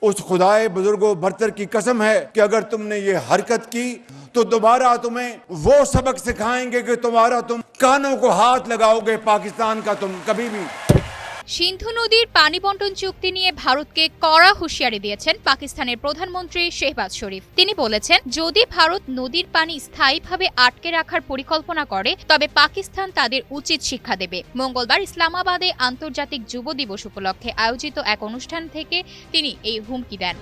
उस खुदाए बुजुर्गो बरतर की कसम है कि अगर तुमने ये हरकत की तो दोबारा तुम्हें वो सबक सिखाएंगे कि तुम कानों को हाथ लगाओगे पाकिस्तान का तुम कभी भी। সিন্ধু নদীর পানি বণ্টন চুক্তি নিয়ে ভারতকে কড়া হুঁশিয়ারি দিয়েছেন পাকিস্তানের প্রধানমন্ত্রী শেহবাজ শরীফ। তিনি বলেছেন, যদি ভারত নদীর পানি স্থায়ীভাবে আটকে রাখার পরিকল্পনা করে তবে পাকিস্তান তাদের উচিত শিক্ষা দেবে। মঙ্গলবার ইসলামাবাদে আন্তর্জাতিক যুব দিবস উপলক্ষে আয়োজিত এক অনুষ্ঠান থেকে তিনি এই হুমকি দেন।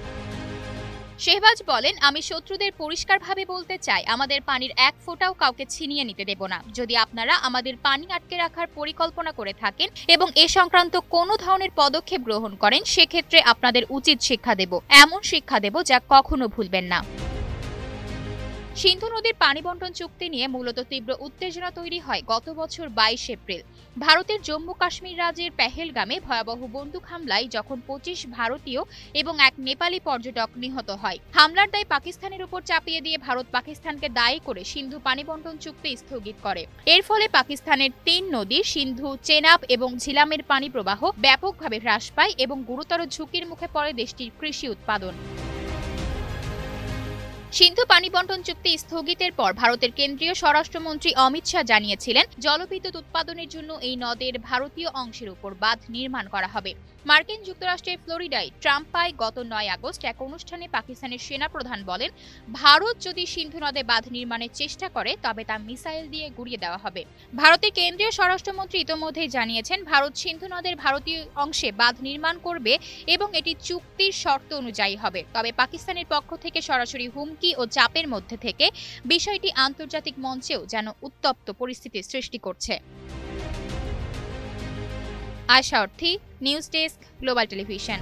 শেহবাজ বলেন, আমি শত্রুদের পরিষ্কারভাবে বলতে চাই, আমাদের পানির এক ফোঁটাও কাউকে ছিনিয়ে নিতে দেব না। যদি আপনারা আমাদের পানি আটকে রাখার পরিকল্পনা করে থাকেন এবং এ সংক্রান্ত কোনো ধরনের পদক্ষেপ গ্রহণ করেন, সেক্ষেত্রে আপনাদের উচিত শিক্ষা দেব, এমন শিক্ষা দেব যা কখনো ভুলবেন না। সিন্ধু নদীর পানি বণ্টন চুক্তি নিয়ে মূলত তীব্র উত্তেজনা তৈরি হয় গত বছর 22 এপ্রিল ভারতের জম্মু কাশ্মীর রাজ্যের পেহেলগামে ভয়াবহ বন্দুক হামলায়, যখন 25 ভারতীয় এবং এক নেপালি পর্যটক নিহত হয়। হামলার দায় পাকিস্তানের উপর চাপিয়ে দিয়ে ভারত পাকিস্তানকে দায়ী করে সিন্ধু পানি বণ্টন চুক্তি স্থগিত করে। এর ফলে পাকিস্তানের 3 নদী সিন্ধু, চেনাব এবং ঝিলামের পানি প্রবাহ ব্যাপকভাবে হ্রাস পায় এবং গুরুতর ঝুঁকির মুখে পড়ে দেশটির কৃষি উৎপাদন। সিন্ধু পানি বণ্টন চুক্তি স্থগিতের পর ভারতের কেন্দ্রীয় স্বরাষ্ট্রমন্ত্রী অমিত শাহ জানিয়েছিলেন, জলবিদ্যুৎ উৎপাদনের জন্য এই নদের ভারতীয় অংশের উপর বাঁধ নির্মাণ করা হবে। মার্কিন যুক্তরাষ্ট্রের ফ্লোরিডায় ট্রাম্পায় গত 9 আগস্ট এক অনুষ্ঠানে পাকিস্তানের সেনাপ্রধান বলেন, ভারত যদি সিন্ধু নদে বাঁধ নির্মাণের চেষ্টা করে তবে তা মিসাইল দিয়ে গুড়িয়ে দেওয়া হবে। ভারতের কেন্দ্রীয় স্বরাষ্ট্রমন্ত্রী ইতোমধ্যেই জানিয়েছেন, ভারত সিন্ধু নদের ভারতীয় অংশে বাঁধ নির্মাণ করবে এবং এটি চুক্তির শর্ত অনুযায়ী হবে। তবে পাকিস্তানের পক্ষ থেকে সরাসরি হুমকি ও চাপের মধ্যে থেকে বিষয়টি আন্তর্জাতিক মঞ্চেও যেন উত্তপ্ত পরিস্থিতির সৃষ্টি করছে। আশা অর্থী, নিউজ ডেস্ক, গ্লোবাল টেলিভিশন।